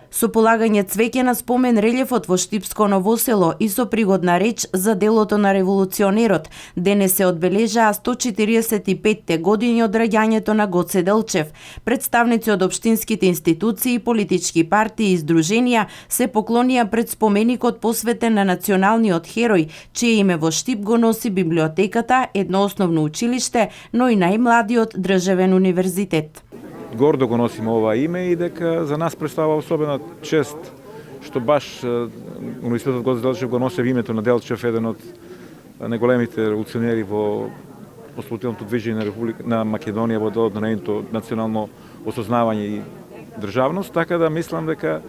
Со полагање цвеќе на спомен релјефот во Штипско Ново село и со пригодна реч за делото на револуционерот, денес се одбележаа 145 години од раѓањето на Гоце Делчев. Представници од општинските институции, политички партии и здруженија се поклонија пред споменикот посветен на националниот херој, чие име во Штип го носи библиотеката, едно основно училиште, но и најмладиот државен универзитет. Гордо го носиме ова име и дека за нас представува особена чест што баш Универзитетот Гоце Делчев го носи името на Делчев, еден од најголемите револуционери во ослободителното движење на Македонија во делот на нейното национално осознавање и државност, така да мислам дека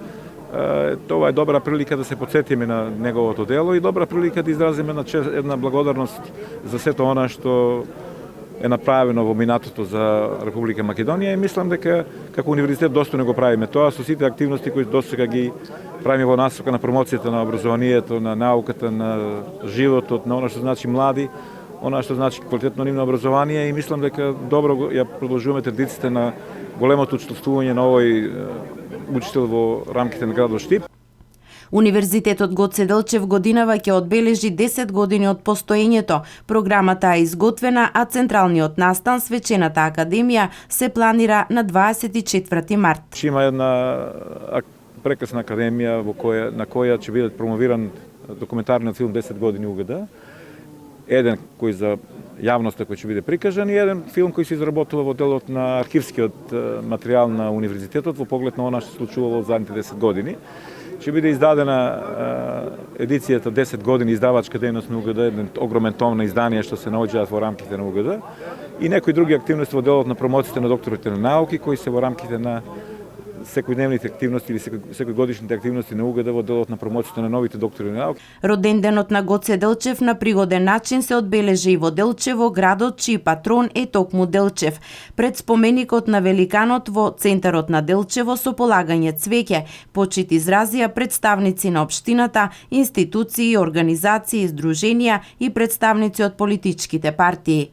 тоа е добра прилика да се потсетиме на неговото дело и добра прилика да изразиме една благодарност за сето она што е направено во минатото за Република Македонија и мислам дека како универзитет достојно го правиме тоа со сите активности кои досега ги правиме во насока на промоцијата на образованието, на науката, на животот, на она што значи млади, она што значи квалитетно нивно образование и мислам дека добро ја продолжуваме традициите на големото учествување на овој учител во рамките на градот Штип. Универзитетот Гоце Делчев годинава ќе одбележи 10 години од постоењето. Програмата е изготвена, а централниот настан Свечената академија се планира на 24 март. Има една прекрасна академија на која ќе биде промовиран документарниот филм 10 години УГД. Еден кој за јавноста кој ќе биде прикажан и еден филм кој се изработува во делот на архивскиот материјал на универзитетот во поглед на она што се случувало во задните 10 години. Ќе биде издадена едицијата 10 години издавачка дејност на УГД, еден огромен том на изданија што се наоѓаат во рамките на УГД и некои други активности во делот на промоцијата на докторите на науки кои се во рамките на секојдневните активности или секојгодишните активности на УГД во делот на промоцијата на новите доктори на науки. Роденденот на Гоце Делчев на пригоден начин се одбележи и во Делчево, градот чиј патрон е токму Делчев. Пред споменикот на великанот во центарот на Делчево со полагање цвеќе, почит изразија представници на општината, институции, организации, здруженија и представници од политичките партии.